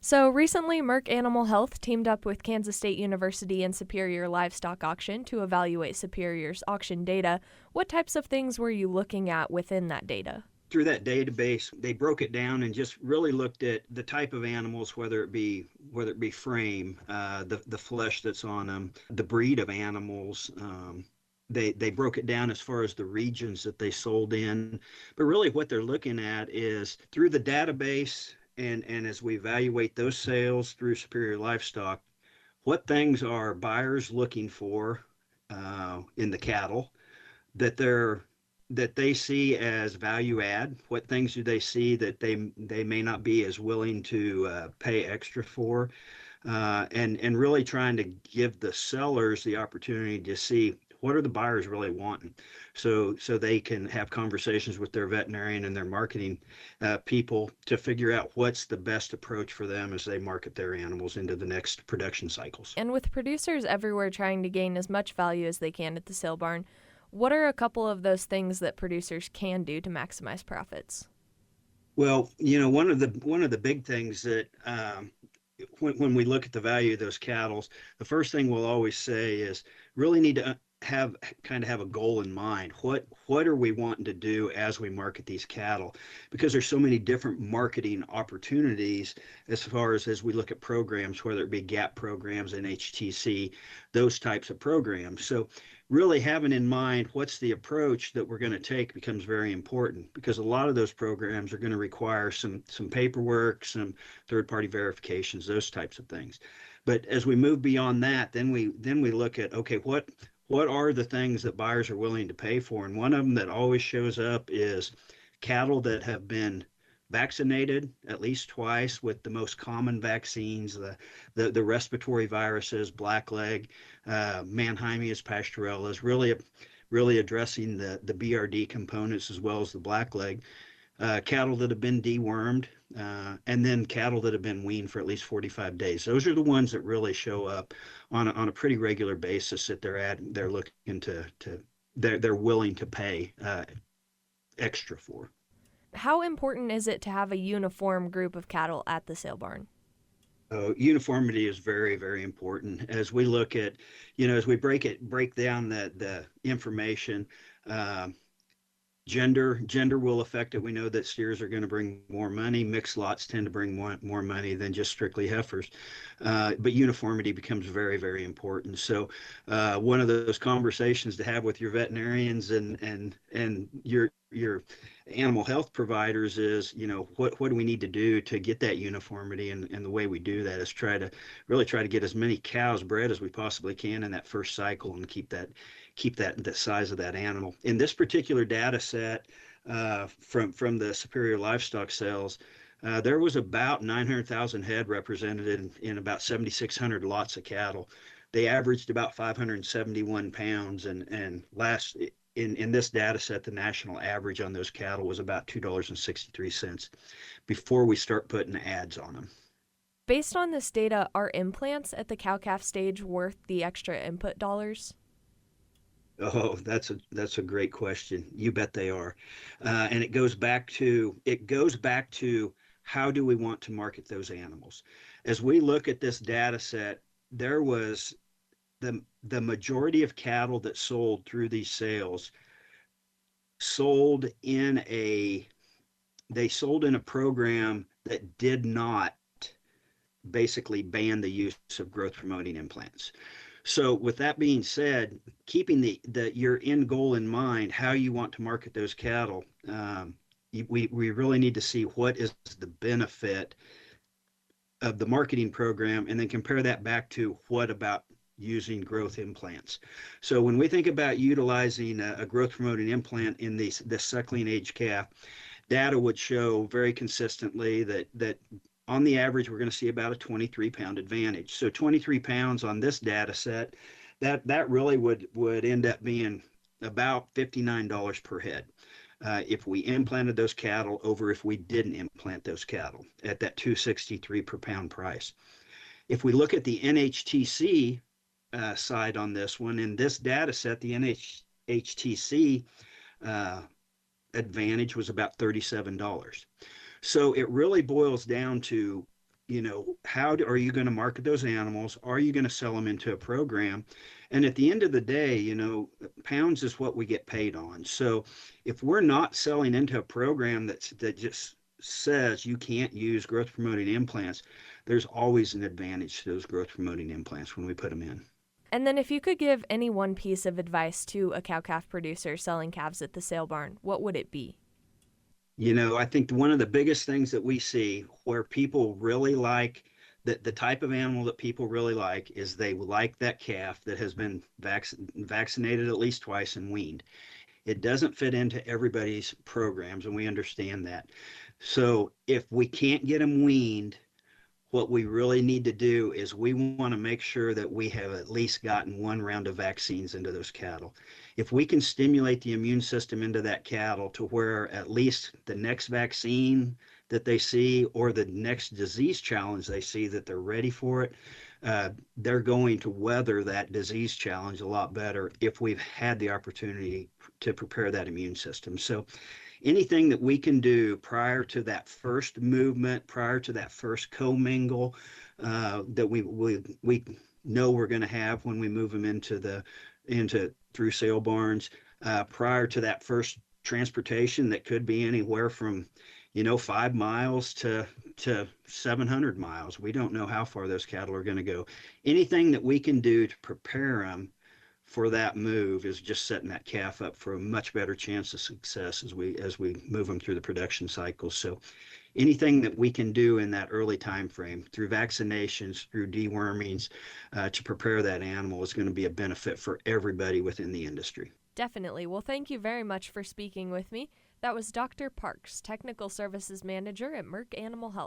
So recently, Merck Animal Health teamed up with Kansas State University and Superior Livestock Auction to evaluate Superior's auction data. What types of things were you looking at within that data? Through that database, they broke it down and just really looked at the type of animals, whether it be frame, the flesh that's on them, the breed of animals. They broke it down as far as the regions that they sold in, but really what they're looking at is through the database and as we evaluate those sales through Superior Livestock, what things are buyers looking for in the cattle that they see as value add? What things do they see that they may not be as willing to pay extra for? And really trying to give the sellers the opportunity to see what are the buyers really wanting, so they can have conversations with their veterinarian and their marketing people to figure out what's the best approach for them as they market their animals into the next production cycles. And with producers everywhere trying to gain as much value as they can at the sale barn, what are a couple of those things that producers can do to maximize profits? Well, one of the big things that when we look at the value of those cattle, the first thing we'll always say is really need to have a goal in mind. What are we wanting to do as we market these cattle? Because there's so many different marketing opportunities as far as we look at programs, whether it be GAP programs, NHTC, those types of programs. So really having in mind what's the approach that we're going to take becomes very important, because a lot of those programs are going to require some paperwork, some third-party verifications, those types of things. But as we move beyond that, then we look at, okay, what are the things that buyers are willing to pay for? And one of them that always shows up is cattle that have been vaccinated at least twice with the most common vaccines, the respiratory viruses, blackleg, Mannheimias, pastorellas, really addressing the BRD components as well as the blackleg. Cattle that have been dewormed, and then cattle that have been weaned for at least 45 days. Those are the ones that really show up on a pretty regular basis that they're looking they're willing to pay extra for. How important is it to have a uniform group of cattle at the sale barn? Uniformity is very, very important as we look at, as we break down the information. Uh, Gender will affect it. We know that steers are going to bring more money. Mixed lots tend to bring more money than just strictly heifers. But uniformity becomes very, very important. So one of those conversations to have with your veterinarians and your animal health providers is, what do we need to do to get that uniformity? And the way we do that is try to get as many cows bred as we possibly can in that first cycle and keep the size of that animal. In this particular data set from the Superior Livestock sales, there was about 900,000 head represented in about 7,600 lots of cattle. They averaged about 571 pounds, and last in this data set, the national average on those cattle was about $2.63 before we start putting ads on them. Based on this data, are implants at the cow-calf stage worth the extra input dollars? Oh, that's a great question. You bet they are, and it goes back to how do we want to market those animals? As we look at this data set, there was the majority of cattle that sold through these sales sold in a they sold in a program that did not basically ban the use of growth promoting implants. So with that being said, keeping your end goal in mind, how you want to market those cattle, we really need to see what is the benefit of the marketing program, and then compare that back to what about using growth implants. So when we think about utilizing a growth promoting implant in this suckling age calf, data would show very consistently that on the average, we're going to see about a 23-pound advantage. So 23 pounds on this data set, that really would end up being about $59 per head if we implanted those cattle over if we didn't implant those cattle at that 263 per pound price. If we look at the NHTC side on this one, in this data set, the NHTC advantage was about $37. So it really boils down to, are you going to market those animals? Are you going to sell them into a program? And at the end of the day, pounds is what we get paid on. So if we're not selling into a program that just says you can't use growth promoting implants, there's always an advantage to those growth promoting implants when we put them in. And then if you could give any one piece of advice to a cow-calf producer selling calves at the sale barn, what would it be? I think one of the biggest things that we see where people really like the type of animal that people really like is they like that calf that has been vaccinated at least twice and weaned. It doesn't fit into everybody's programs, and we understand that. So if we can't get them weaned, what we really need to do is we want to make sure that we have at least gotten one round of vaccines into those cattle. If we can stimulate the immune system into that cattle to where at least the next vaccine that they see or the next disease challenge they see that they're ready for it, they're going to weather that disease challenge a lot better if we've had the opportunity to prepare that immune system. So anything that we can do prior to that first movement, prior to that first commingle that we know we're going to have when we move them into through sale barns, prior to that first transportation that could be anywhere from 5 miles to 700 miles. We don't know how far those cattle are going to go. Anything that we can do to prepare them for that move is just setting that calf up for a much better chance of success as we move them through the production cycle. So anything that we can do in that early time frame through vaccinations, through dewormings, to prepare that animal is going to be a benefit for everybody within the industry. Definitely. Well, thank you very much for speaking with me. That was Dr. Parks, Technical Services Manager at Merck Animal Health.